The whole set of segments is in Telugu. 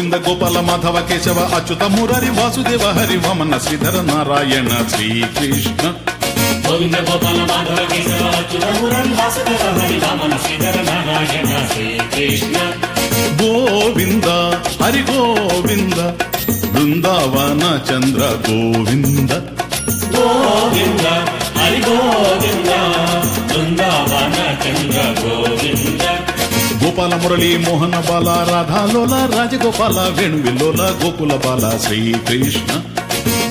గోవింద గోపాల మాధవ కేశవ అచ్యుత మురారి వాసుదేవ హరి వామన శ్రీధర నారాయణ శ్రీకృష్ణ గోవింద గోపాల మాధవ కేశవ అచ్యుత మురారి వాసుదేవ హరి వామన శ్రీధర నారాయణ శ్రీకృష్ణ గోవింద హరి గోవింద బృందావన చంద్ర గోవింద గోవింద హరి గోవింద బృందావన చంద్ర గోవింద గోపాల మురళీ మోహన బాల రాధాలోల రాజగోపాల వేణువిలోల గోకుల బాల శ్రీకృష్ణ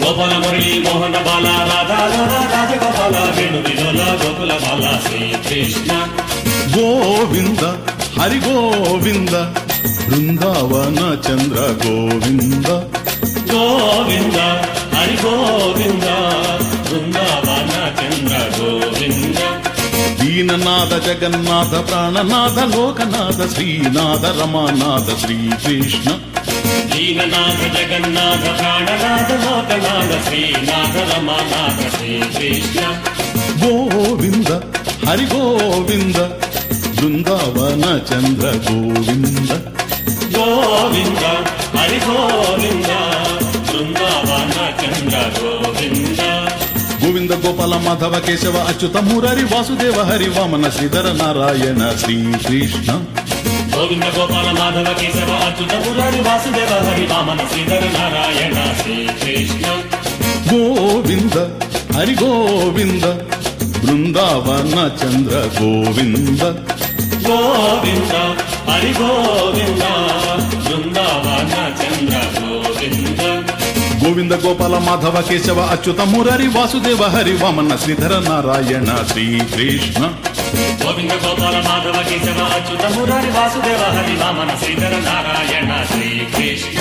గోపాల మురళీ మోహన బాల రాధాలోల రాజగోపాల వేణువిలోల గోకుల బాల శ్రీకృష్ణ గోవింద హరి గోవింద బృందావన చంద్ర గోవింద గోవింద హరి గోవింద బృందావన చంద్ర గోవింద దీననాథ జగన్నాథ ప్రాణనాథ లోకనాథ శ్రీనాథ రమానాథ శ్రీకృష్ణ దీననాథ జగన్నాథ ప్రాణనాథ లోకనాథ శ్రీనాథ రమానాథ శ్రీకృష్ణ గోవింద హరి గోవింద బృందావన చంద్ర గోవింద గోవింద హరి గోవింద బృందావన చంద్ర గోవింద గోవింద గోపాల మాధవ కేశవ అచ్యుత మురారి వాసుదేవ హరి వామన శ్రీధర నారాయణ శ్రీకృష్ణ గోవింద గోపాల మాధవ కేశవ అచ్యుత మురారి వాసుదేవ హరి వామన శ్రీధర నారాయణ శ్రీకృష్ణ గోవింద హరి గోవింద బృందావన చంద్ర గోవింద గోవింద హరి గోవింద బృందావన చంద్ర గోవింద గోవింద గోపాల మాధవ కేశవ అచ్యుత మురారి వాసుదేవ హరి వామన శ్రీధర నారాయణ శ్రీకృష్ణ గోవింద గోపాల మాధవ కేశవ అచ్యుత మురారి వాసుదేవ హరి వామన శ్రీధర నారాయణ శ్రీకృష్ణ